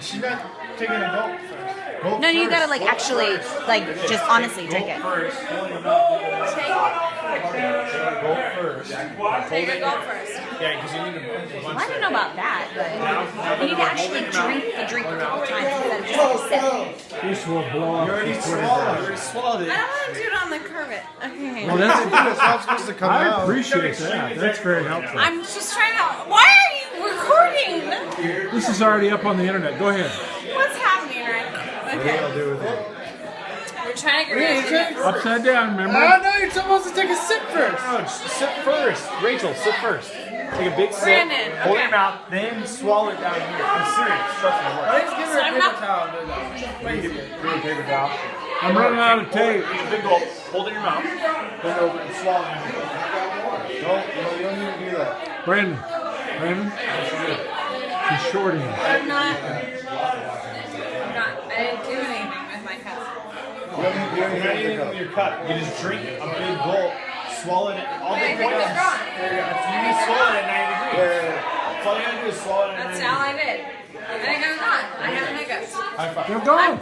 She's not taking a gulp first. No, you gotta like actually, like just honestly drink it. First. Gulp first. Take a gulp first. Yeah, because you need to Well, I don't know about that, but you need to actually drink the drink a couple times instead of just like a sip. This will blow up. You already swallowed it. I don't want to do it on the curvet. Okay. Well, that's It's not supposed to come I out. appreciate that. That's very helpful. I'm just trying to. Why are you recording? This is already up on the internet. Go ahead. What's happening, Rick? What Okay. do you do with it? We're trying to get rid of it. Upside down, remember? Oh no, you're supposed to take a sip first. No, sip first. Rachel, sip first. Take a big sip. Brandon, Hold okay. your mouth, then swallow it down here. I'm serious. Trust me. Let's give her So a I'm paper not- towel. Wait, give her a paper towel. I'm running out of tape. Take a big gulp. Hold it in your mouth. Bend over and swallow it. No, you don't need to do that. Brandon. She's shorting him. I'm not. I didn't do anything with my cup. You don't need anything with your cup. You just drink a big gulp, swallow it. All the Wait, point is, they're gone. you need to swallow it at 90 degrees. That's all you gotta do is swallow it at 90 That's degrees. all I did. I think I'm not. I have hiccups. High five. They're gone.